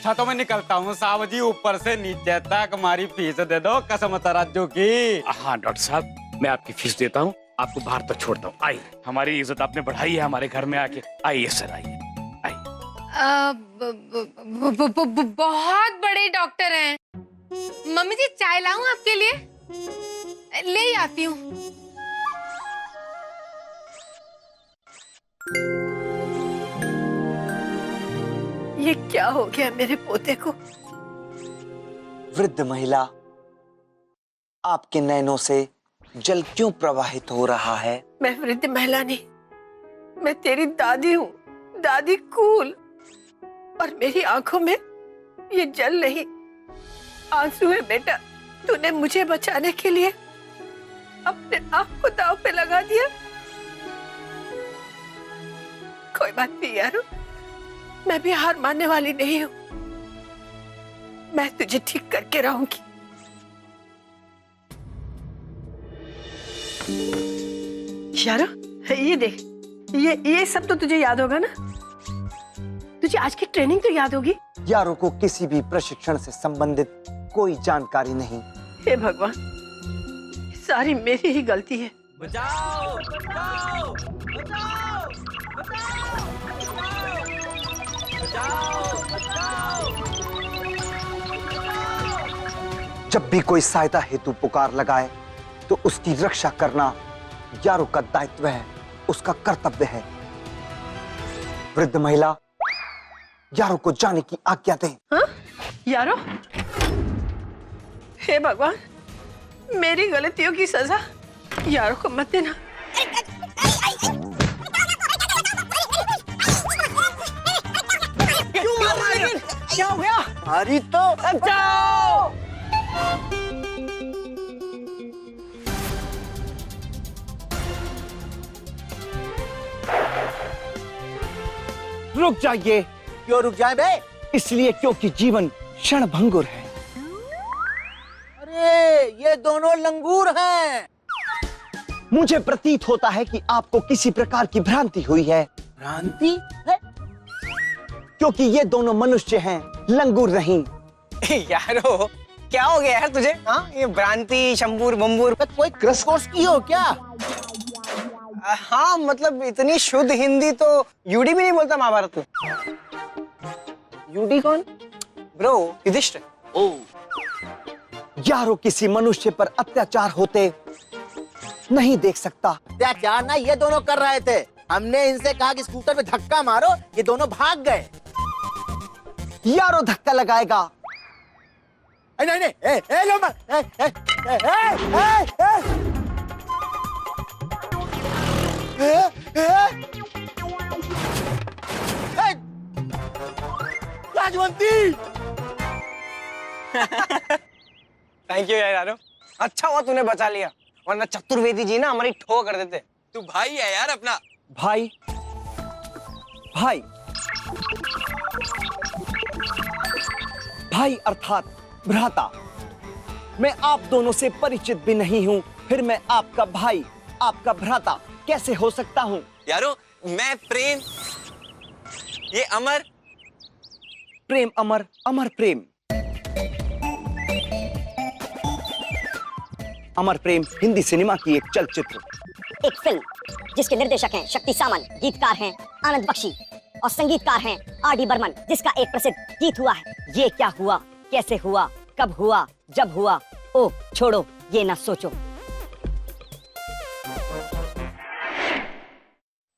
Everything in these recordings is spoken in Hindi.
अच्छा तो मैं निकलता हूँ साहब जी, ऊपर से नीचे तक हमारी फीस दे दो कसम तराजू की। हाँ डॉक्टर साहब, मैं आपकी फीस देता हूँ, आपको बाहर तक छोड़ता हूँ। आइए, हमारी इज्जत आपने बढ़ाई है हमारे घर में आके। आइए सर, आइए आइए। बहुत बड़े डॉक्टर हैं। मम्मी जी चाय लाऊं आपके लिए? ले ही आती हूँ। ये क्या हो गया मेरे पोते को? वृद्ध महिला, आपके नैनों से जल क्यों प्रवाहित हो रहा है? मैं वृद्ध महिला नहीं, मैं तेरी दादी हूँ, दादी कूल। और मेरी आंखों में ये जल नहीं, आंसू है बेटा। तूने मुझे बचाने के लिए अपने आप को दांव पे लगा दिया। कोई बात नहीं यार, मैं भी हार मानने वाली नहीं हूँ। मैं तुझे ठीक करके रहूंगी। यारो, ये देख, ये सब तो तुझे याद होगा ना? तुझे आज की ट्रेनिंग तो याद होगी। यारो को किसी भी प्रशिक्षण से संबंधित कोई जानकारी नहीं। हे भगवान, सारी मेरी ही गलती है। बचाओ बचाओ बचाओ बचाओ बचाओ। जब भी कोई सहायता हेतु पुकार लगाए तो उसकी रक्षा करना यारो का दायित्व है, उसका कर्तव्य है। वृद्ध महिला, यारो को जाने की आज्ञा दें। हाँ? यारो, हे भगवान, मेरी गलतियों की सजा यारो को मत देना। क्या हो गया? अरे तो बचाओ! रुक जाइए। क्यों रुक जाए बे? इसलिए क्योंकि जीवन क्षणभंगुर है। अरे ये दोनों लंगूर हैं। मुझे प्रतीत होता है कि आपको किसी प्रकार की भ्रांति हुई है। भ्रांति है? क्योंकि ये दोनों मनुष्य हैं, लंगूर नहीं। यारो क्या हो गया यार तुझे? हाँ, ये भ्रांति शंबूर बम्बूर कोई क्रश कोर्स की हो क्या? हाँ मतलब इतनी शुद्ध हिंदी तो यूडी भी नहीं बोलता महाभारत में। यूडी कौन? ब्रो युधिष्ठिर। ओ, यारो किसी मनुष्य पर अत्याचार होते नहीं देख सकता। अत्याचार ना ये दोनों कर रहे थे। हमने इनसे कहा कि स्कूटर पे धक्का मारो, ये दोनों भाग गए। यारो धक्का लगाएगा। नहीं नहीं, ए लो मत, राजवंती। थैंक यू यारो, अच्छा हुआ तूने बचा लिया, वरना चतुर्वेदी जी ना हमारी ठो कर देते। तू भाई है यार अपना। भाई भाई भाई अर्थात भ्राता। मैं आप दोनों से परिचित भी नहीं हूँ, फिर मैं आपका भाई, आपका भ्राता कैसे हो सकता हूँ? यारो मैं प्रेम, ये अमर। प्रेम अमर, अमर प्रेम। अमर प्रेम हिंदी सिनेमा की एक चलचित्र, एक फिल्म जिसके निर्देशक हैं शक्ति सामंत, गीतकार हैं आनंद बख्शी और संगीतकार हैं आर.डी. बर्मन, जिसका एक प्रसिद्ध गीत हुआ है, ये क्या हुआ, कैसे हुआ, कब हुआ, जब हुआ, ओ छोड़ो ये ना सोचो।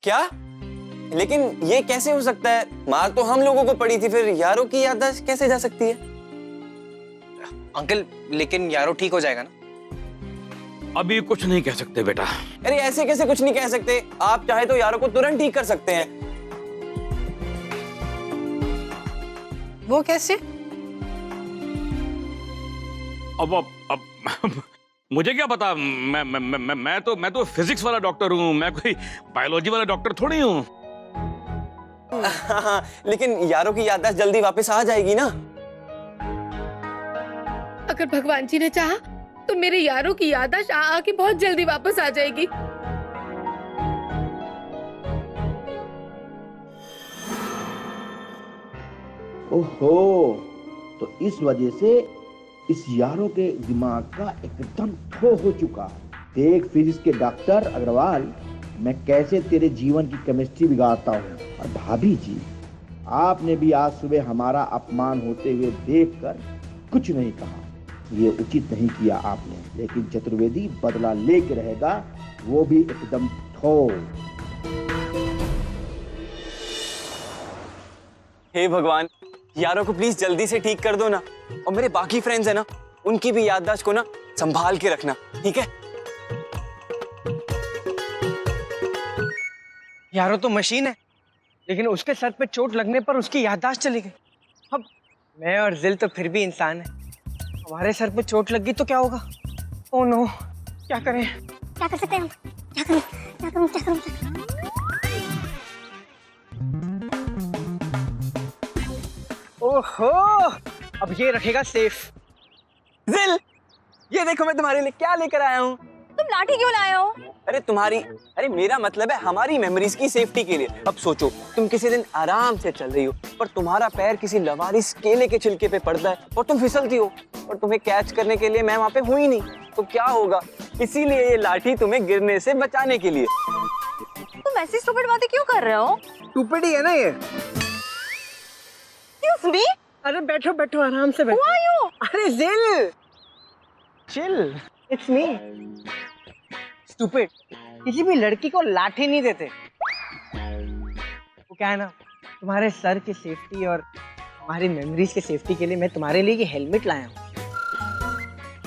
क्या? लेकिन ये कैसे हो सकता है? मार तो हम लोगों को पड़ी थी, फिर यारो की याददाश्त कैसे जा सकती है? अंकल लेकिन यारो ठीक हो जाएगा ना? अभी कुछ नहीं कह सकते बेटा। अरे ऐसे कैसे कुछ नहीं कह सकते? आप चाहे तो यारो को तुरंत ठीक कर सकते हैं। वो कैसे? अब मुझे क्या पता। मैं तो फिजिक्स वाला डॉक्टर हूँ, मैं कोई बायोलॉजी वाला डॉक्टर थोड़ी हूँ। लेकिन यारो की याददाश्त जल्दी वापस आ जाएगी ना? अगर भगवान जी ने चाहा तो मेरे यारों की याददाश्त आके बहुत जल्दी वापस आ जाएगी। ओहो, तो इस वजह से इस यारों के दिमाग का एकदम ठो हो चुका है। देख फिजिक्स के डॉक्टर अग्रवाल, मैं कैसे तेरे जीवन की केमिस्ट्री बिगाड़ता हूँ। और भाभी जी, आपने भी आज सुबह हमारा अपमान होते हुए देखकर कुछ नहीं कहा। ये उचित नहीं किया आपने, लेकिन चतुर्वेदी बदला लेके रहेगा, वो भी एकदम ठोस। हे भगवान, यारों को प्लीज जल्दी से ठीक कर दो ना। और मेरे बाकी फ्रेंड्स है ना, उनकी भी याददाश्त को ना संभाल के रखना, ठीक है? यारो तो मशीन है, लेकिन उसके सर पे चोट लगने पर उसकी याददाश्त चली गई। अब मैं और जिल तो फिर भी इंसान है, हमारे सर पे चोट लग गई तो क्या होगा? ओह नो, क्या करें? क्या कर सकते हैं हम? क्या करें? क्या करूं? क्या करूं? ओहो, अब ये रखेगा सेफ। जिल, ये देखो मैं तुम्हारे लिए क्या लेकर आया हूँ। तुम लाठी क्यों लाए हो? अरे मेरा मतलब है हमारी मेमोरीज की सेफ्टी के लिए। अब सोचो, तुम किसी दिन आराम से चल रही हो पर तुम्हारा पैर किसी लवारिस केले के छिलके पे पड़ता है और तुम फिसलती हो और तुम्हें कैच करने के लिए मैं वहाँ पे हुई नहीं, तो क्या होगा? इसीलिए ये लाठी तुम्हें गिरने से बचाने के लिए। तुम ऐसी स्टूपिड बातें क्यों कर रहे हो? स्टूपिड ही है ना ये। Excuse me? अरे बैठो बैठो, आराम से बैठो। Who are you? अरे जिल, चिल, इट्स मी। स्टूपिड, किसी भी लड़की को लाठी नहीं देते। वो क्या है ना, तुम्हारे सर की सेफ्टी और हमारी मेमोरीज की सेफ्टी के लिए मैं तुम्हारे लिए ये हेलमेट लाया हूँ।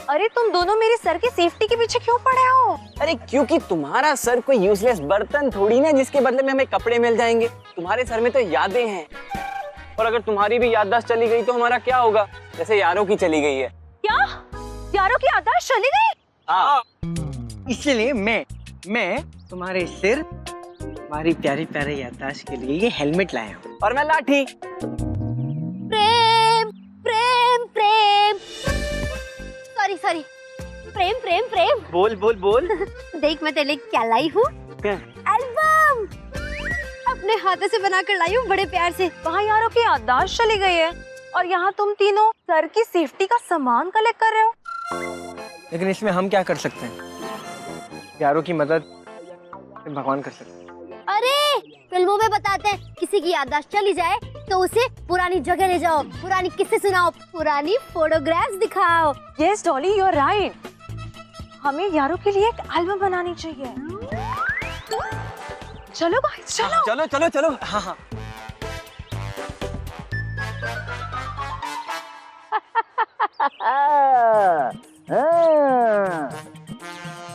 अरे तुम दोनों मेरे सर की सेफ्टी के पीछे क्यों पड़े हो? अरे क्योंकि तुम्हारा सर कोई यूजलेस बर्तन थोड़ी ना जिसके बदले में हमें कपड़े मिल जाएंगे। तुम्हारे सर में तो यादें हैं, और अगर तुम्हारी भी याददाश्त चली गई तो हमारा क्या होगा? जैसे यारों की चली गई है। क्या? यारों की याददाश्त चली गई? हाँ, इसलिए मैं तुम्हारे सिर, हमारी प्यारी प्यारी याददाश्त के लिए ये हेलमेट लाया हूँ, और मैं लाठी। प्रेम प्रेम प्रेम, सॉरी सॉरी, प्रेम प्रेम प्रेम। बोल बोल बोल। देख मैं तेरे लिए क्या लाई हूँ। क्या? एल्बम अपने हाथों से बनाकर लाई हूँ, बड़े प्यार से। वहाँ यारों की याददाश्त चली गई है और यहाँ तुम तीनों सर की सेफ्टी का सामान कलेक्ट कर रहे हो। लेकिन इसमें हम क्या कर सकते हैं? यारों की मदद भगवान कर सकते हैं। अरे फिल्मों में बताते हैं, किसी की याददाश्त चली जाए तो उसे पुरानी जगह ले जाओ, पुरानी किस्से सुनाओ, पुरानी फोटोग्राफ्स दिखाओ। Yes, Dolly, you're right. हमें यारों के लिए एक एल्बम बनानी चाहिए। चलो guys, चलो। चलो चलो चलो। हाँ हाँ।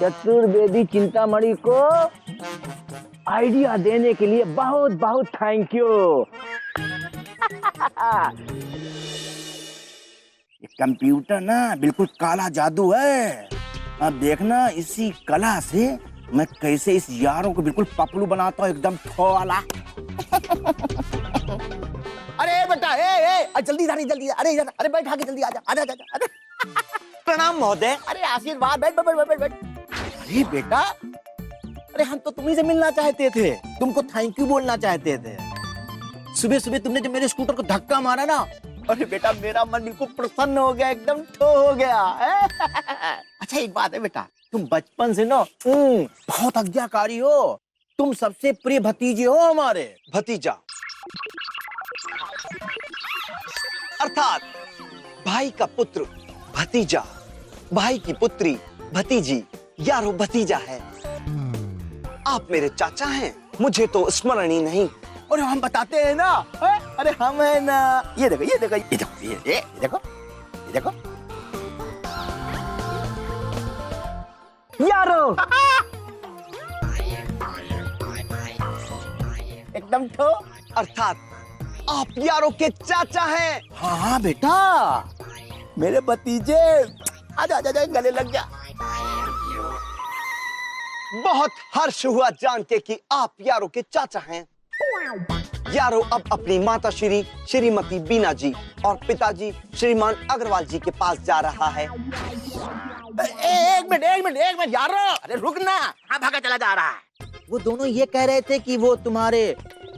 चतुर्वेदी चिंतामणि को आइडिया देने के लिए बहुत बहुत थैंक यू। ये कंप्यूटर ना बिल्कुल काला जादू है। अब देखना इसी कला से मैं कैसे इस यारों को बिल्कुल पपलू बनाता हूँ, एकदम ठो वाला। अरे बेटा, जल्दी जल्दी, अरे बैठ आके जल्दी आजा, आजा आजा आजा। प्रणाम महोदय। अरे आशीर्वाद, बैठ बैठ बैठ बैठ। अरे बेटा, अरे हम तो तुम्ही से मिलना चाहते थे, तुमको थैंक यू बोलना चाहते थे। सुबह सुबह तुमने जब मेरे स्कूटर को धक्का मारा ना, अरे बेटा मेरा मन बिल्कुल प्रसन्न हो गया, एकदम ठो हो गया। अच्छा एक बात है बेटा, तुम बचपन से ना बहुत आज्ञाकारी हो, तुम सबसे प्रिय भतीजे हो हमारे। भतीजा अर्थात भाई का पुत्र भतीजा, भाई की पुत्री भतीजी, यारो भतीजा है। आप मेरे चाचा हैं, मुझे तो स्मरण ही नहीं। और हम बताते हैं ना, अरे हम है ना, ये देखो ये देखो ये देखो ये देखो ये देखो यारो। एकदम ठो। अर्थात आप यारों के चाचा हैं। हाँ हाँ बेटा, मेरे भतीजे, आजा आजा गले लग जा। बहुत हर्ष हुआ जान के कि आप यारों के चाचा हैं। यारो अब अपनी माता श्रीमती बीना जी और पिताजी श्रीमान अग्रवाल जी के पास जा रहा है। एक मिनट यारो, अरे रुक ना, हाँ भागा चला जा रहा है। वो दोनों ये कह रहे थे कि वो तुम्हारे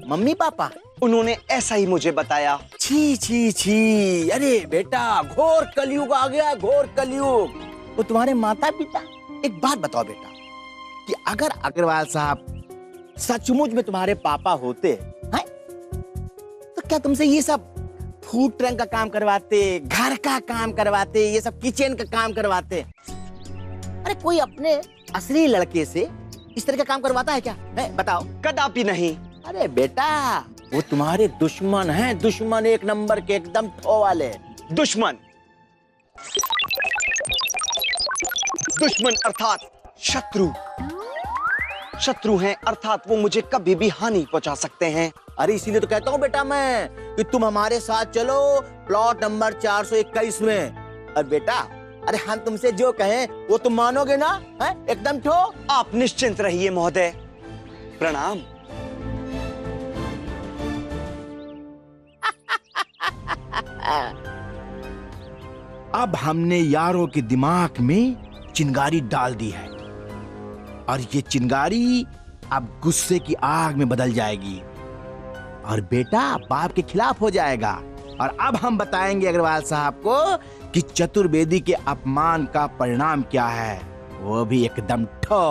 मम्मी पापा। उन्होंने ऐसा ही मुझे बताया। छी छी छी, अरे बेटा घोर कलयुग आ गया, घोर कलयुग। वो तुम्हारे माता पिता, एक बात बताओ बेटा, कि अगर अग्रवाल साहब सचमुच में तुम्हारे पापा होते हैं, तो क्या तुमसे ये सब फूड ट्रंक का काम करवाते, घर का काम करवाते, ये सब किचन का काम करवाते? अरे कोई अपने असली लड़के से इस तरह का काम करवाता है क्या? है बताओ। कदापि नहीं। अरे बेटा वो तुम्हारे दुश्मन हैं, दुश्मन एक नंबर के, एकदम ठो वाले दुश्मन? दुश्मन अर्थात शत्रु। शत्रु हैं अर्थात वो मुझे कभी भी हानि पहुंचा सकते हैं। अरे इसीलिए तो कहता हूँ बेटा मैं कि तुम हमारे साथ चलो प्लॉट नंबर 421 में। और बेटा अरे हम तुमसे जो कहें वो तुम मानोगे ना? है एकदम ठो। आप निश्चिंत रहिए महोदय। प्रणाम। अब हमने यारों के दिमाग में चिंगारी डाल दी है और ये चिंगारी अब गुस्से की आग में बदल जाएगी और बेटा बाप के खिलाफ हो जाएगा। और अब हम बताएंगे अग्रवाल साहब को कि चतुर्वेदी के अपमान का परिणाम क्या है, वो भी एकदम ठो।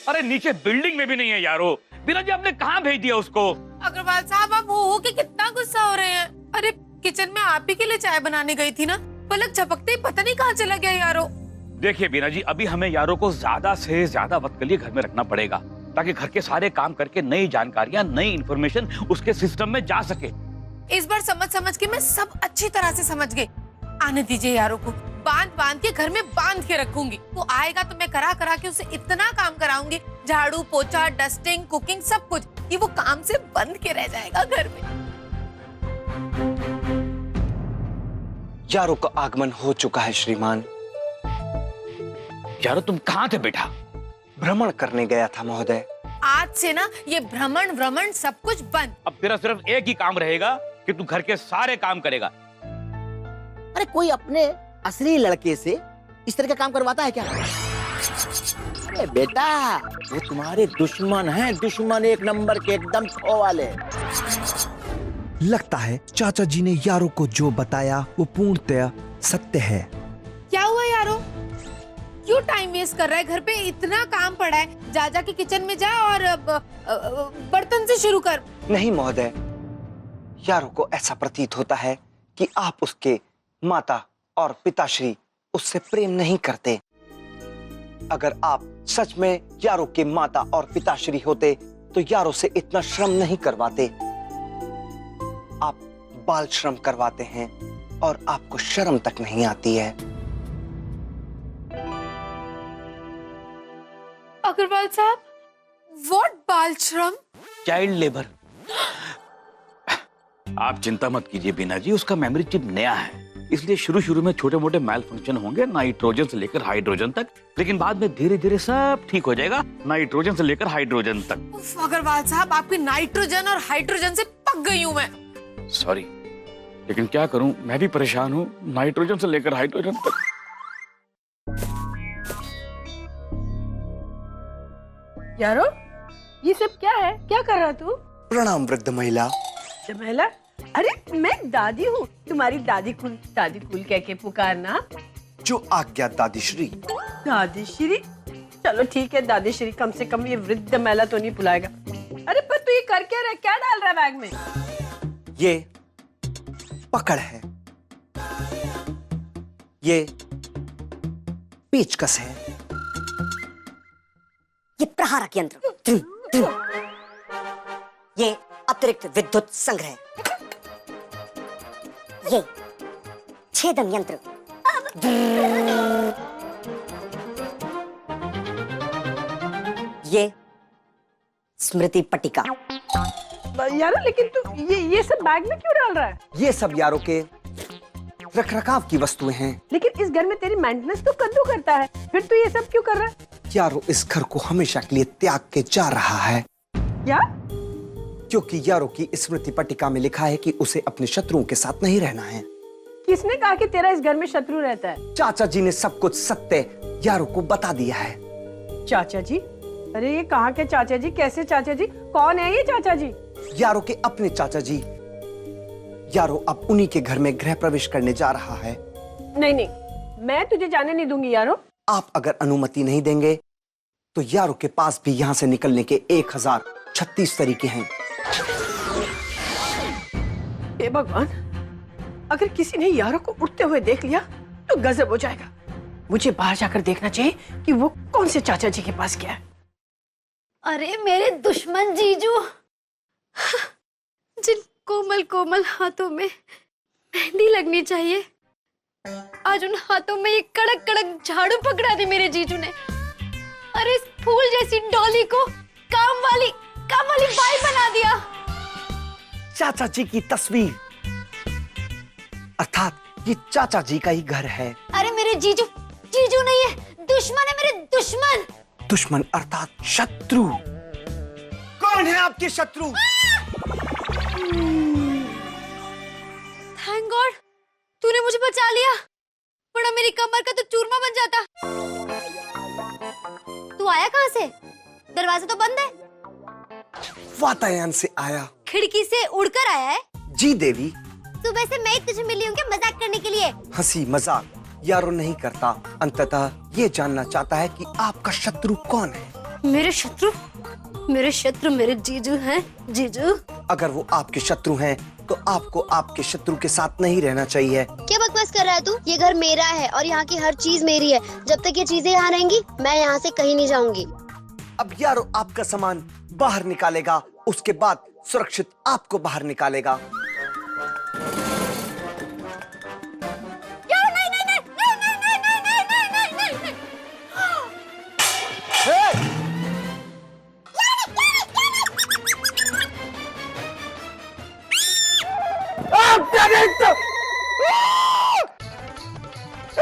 अरे नीचे बिल्डिंग में भी नहीं है यारो। बीना जी आपने कहाँ भेज दिया उसको? अग्रवाल साहब आप हो के कितना गुस्सा हो रहे हैं। अरे किचन में आप ही के लिए चाय बनाने गई थी ना, पलक झपकते ही पता नहीं कहाँ चला गया यारो। देखिए बीना जी, अभी हमें यारो को ज्यादा से ज्यादा वक्त के लिए घर में रखना पड़ेगा ताकि घर के सारे काम करके नई जानकारियां, नई इंफॉर्मेशन उसके सिस्टम में जा सके। इस बार समझ के मैं सब अच्छी तरह से समझ गई। आने दीजिए यारो को, बांध के घर में बांध के रखूंगी। वो आएगा तो मैं करा के उसे इतना काम कराऊंगी, झाड़ू पोछा, डस्टिंग, कुकिंग, सब कुछ, कि वो काम से बंद के रह जाएगा घर में। यारो का आगमन हो चुका है श्रीमान। यारो तुम कहाँ थे बेटा? भ्रमण करने गया था महोदय। आज से ना ये भ्रमण सब कुछ बंद। अब तेरा सिर्फ एक ही काम रहेगा कि तू घर के सारे काम करेगा। अरे कोई अपने असली लड़के से इस तरह का काम करवाता है क्या? अरे बेटा वो तुम्हारे दुश्मन हैं, दुश्मन एक नंबर के, एकदम ठो वाले। लगता है चाचा जी ने यारो को जो बताया वो पूर्णतया सत्य है। क्या हुआ यारो? क्यों टाइम वेस्ट कर रहा है? घर पे इतना काम पड़ा है, जा के किचन में जा और बर्तन से शुरू कर। नहीं महोदय, यारो को ऐसा प्रतीत होता है कि आप उसके माता और पिताश्री उससे प्रेम नहीं करते। अगर आप सच में यारो के माता और पिताश्री होते तो यारो से इतना श्रम नहीं करवाते। आप बाल श्रम करवाते हैं और आपको शर्म तक नहीं आती है। अग्रवाल साहब, व्हाट बाल श्रम? Child labour. आप चिंता मत कीजिए बीना जी, उसका मेमोरी चिप नया है, इसलिए शुरू में छोटे मोटे मैल फंक्शन होंगे, नाइट्रोजन से लेकर हाइड्रोजन तक, लेकिन बाद में धीरे धीरे सब ठीक हो जाएगा, नाइट्रोजन से लेकर हाइड्रोजन तक। अग्रवाल साहब, आपकी नाइट्रोजन और हाइड्रोजन से पक गई हूँ मैं। सॉरी, लेकिन क्या करूं, मैं भी परेशान हूं, नाइट्रोजन से लेकर हाइड्रोजन तक। यारो ये सब क्या है? क्या कर रहा तू? प्रणाम वृद्ध महिला। महिला? अरे मैं दादी हूँ, तुम्हारी दादी कुल कह के पुकारना। जो आज्ञा दादीश्री। दादीश्री? चलो ठीक है दादीश्री, कम से कम ये वृद्ध महिला तो नहीं बुलाएगा। अरे पर तू ये कर क्या रहा है? क्या डाल रहा है बैग में? ये पकड़ है, ये पेचकस है, ये प्रहारक यंत्र, ये अतिरिक्त विद्युत संग्रह, ये छेदन यंत्र, ये स्मृति पट्टिका। यारो लेकिन तू ये सब बैग में क्यों डाल रहा है? ये सब यारों के रखरखाव की वस्तुएं हैं। लेकिन इस घर में तेरी मेंटेनेंस तो कद्दू करता है, फिर तू ये सब क्यों कर रहा है? यारो इस घर को हमेशा के लिए त्याग के जा रहा है। क्या? क्योंकि यारो की स्मृति पट्टिका में लिखा है कि उसे अपने शत्रुओं के साथ नहीं रहना है। किसने कहा कि तेरा इस घर में शत्रु रहता है? चाचा जी ने सब कुछ सत्य यारो को बता दिया है। चाचा जी? अरे ये कहाँ के चाचा जी? कैसे चाचा जी? कौन है ये चाचा जी? यारो के अपने चाचा जी। यारो अब उन्हीं के घर में गृह प्रवेश करने जा रहा है। नहीं नहीं, मैं तुझे जाने नहीं दूंगी यारो। आप अगर अनुमति नहीं देंगे तो यारो के पास भी यहाँ से निकलने के 1036 तरीके हैं। हे भगवान, अगर किसी ने यारो को उठते हुए देख लिया तो गजब हो जाएगा। मुझे बाहर जाकर देखना चाहिए कि वो कौन से चाचा जी के पास गया है। अरे मेरे दुश्मन जीजू, जिन कोमल कोमल हाथों में मेहंदी लगनी चाहिए, आज उन हाथों में ये कड़क कड़क झाड़ू पकड़ा दी मेरे जीजू ने। अरे इस फूल जैसी डॉली को काम वाली बाई बना दिया। चाचा जी की तस्वीर, अर्थात ये चाचा जी का ही घर है। अरे मेरे जीजू नहीं है, दुश्मन है, मेरे दुश्मन। दुश्मन अर्थात शत्रु। कौन है आपके शत्रु? थैंक गॉड तूने मुझे बचा लिया, वरना मेरी कमर का तो चूरमा बन जाता। तू आया कहाँ से? दरवाजा तो बंद है। वातायन से आया। खिड़की से उड़कर आया है? जी देवी। सुबह से मैं तुझे मिली हूँ क्या मजाक करने के लिए? हंसी मजाक यारो नहीं करता, अंततः ये जानना चाहता है कि आपका शत्रु कौन है। मेरे शत्रु मेरे जीजू हैं। जीजू, अगर वो आपके शत्रु हैं तो आपको आपके शत्रु के साथ नहीं रहना चाहिए। क्या बकवास कर रहा है तू? ये घर मेरा है और यहाँ की हर चीज मेरी है। जब तक ये चीजें यहाँ रहेंगी मैं यहाँ से कहीं नहीं जाऊंगी। अब यारो आपका सामान बाहर निकालेगा, उसके बाद सुरक्षित आपको बाहर निकालेगा।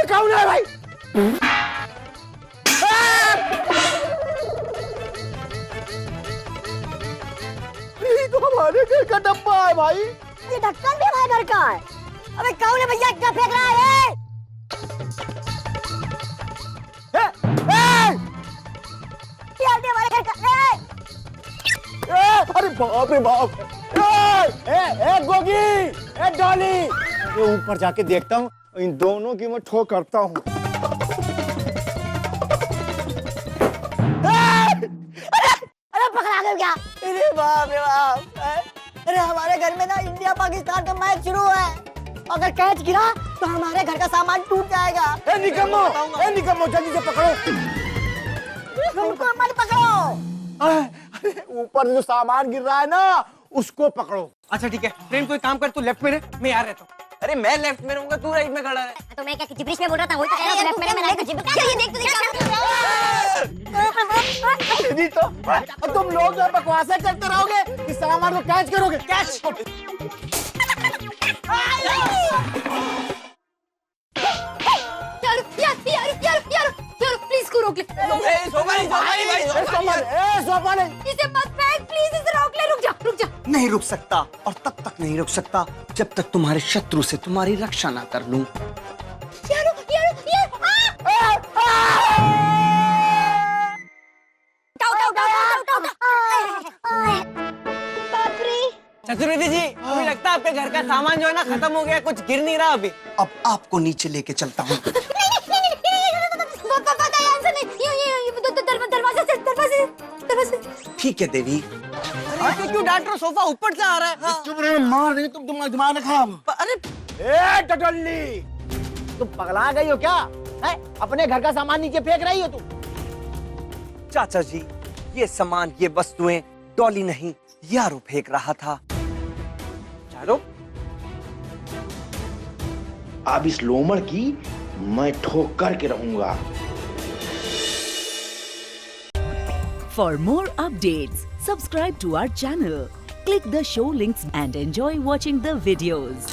कौन है भाई? ये तो हमारे घर का डब्बा है भाई। ये ढक्कन भी हमारे घर का है। अबे कौन है भैया, क्या फेंक रहा है? ये हमारे घर का। अरे बाप रे बाप। गोगी, डॉली, ये ऊपर जाके देखता हूँ, इन दोनों की मैं ठोक करता हूँ। अरे पकड़ा गया क्या? अरे बाप रे बाप। अरे हमारे घर में ना इंडिया पाकिस्तान का मैच शुरू है, अगर कैच गिरा तो हमारे घर का सामान टूट जाएगा। निकम्मो जल्दी से पकड़ो। उनको मत पकड़ो। अरे ऊपर जो सामान गिर रहा है ना, उसको पकड़ो। अच्छा ठीक है, प्रेम कोई काम कर, तू लेफ्ट में रह, मैं यहाँ रहता हूँ। अरे मैं लेफ्ट में रहूंगा, तू राइट में खड़ा है। तो मैं क्या जिब्रिश में बोल रहा था, वही तो कह रहा हूं, लेफ्ट में मैं राइट में। ये देख तो तुम लोग जो बकवासें करते रहोगे, इस सामान को कैच करोगे। कैच। यार प्लीज को रोक ले। इसे मत फेंक प्लीज, इसे रोक ले। रुक जा। नहीं रुक सकता, और तब तक नहीं रुक सकता जब तक तुम्हारे शत्रु से तुम्हारी रक्षा ना कर लूं। चतुर्वेदी जी, अभी लगता है आपके घर का सामान जो है ना खत्म हो गया, कुछ गिर नहीं रहा अभी। अब आपको नीचे लेके चलता हूँ। दरवाजे। ठीक है देवी। अरे क्यों डांट रहे? सोफा ऊपर से आ रहा है। हाँ। चुप रहो, मार देंगे तुम, तुम्हारा दिमाग खराब। अरे टटल्ली, तुम पगला गई हो क्या? है? अपने घर का सामान नीचे फेंक रही हो तुम। चाचा जी, ये सामान, ये वस्तुएं डॉली नहीं, यारो फेंक रहा था। चारो, अब इस लोमड़ की मैं ठोक करके रहूंगा। For more updates, subscribe to our channel, click the show links and enjoy watching the videos.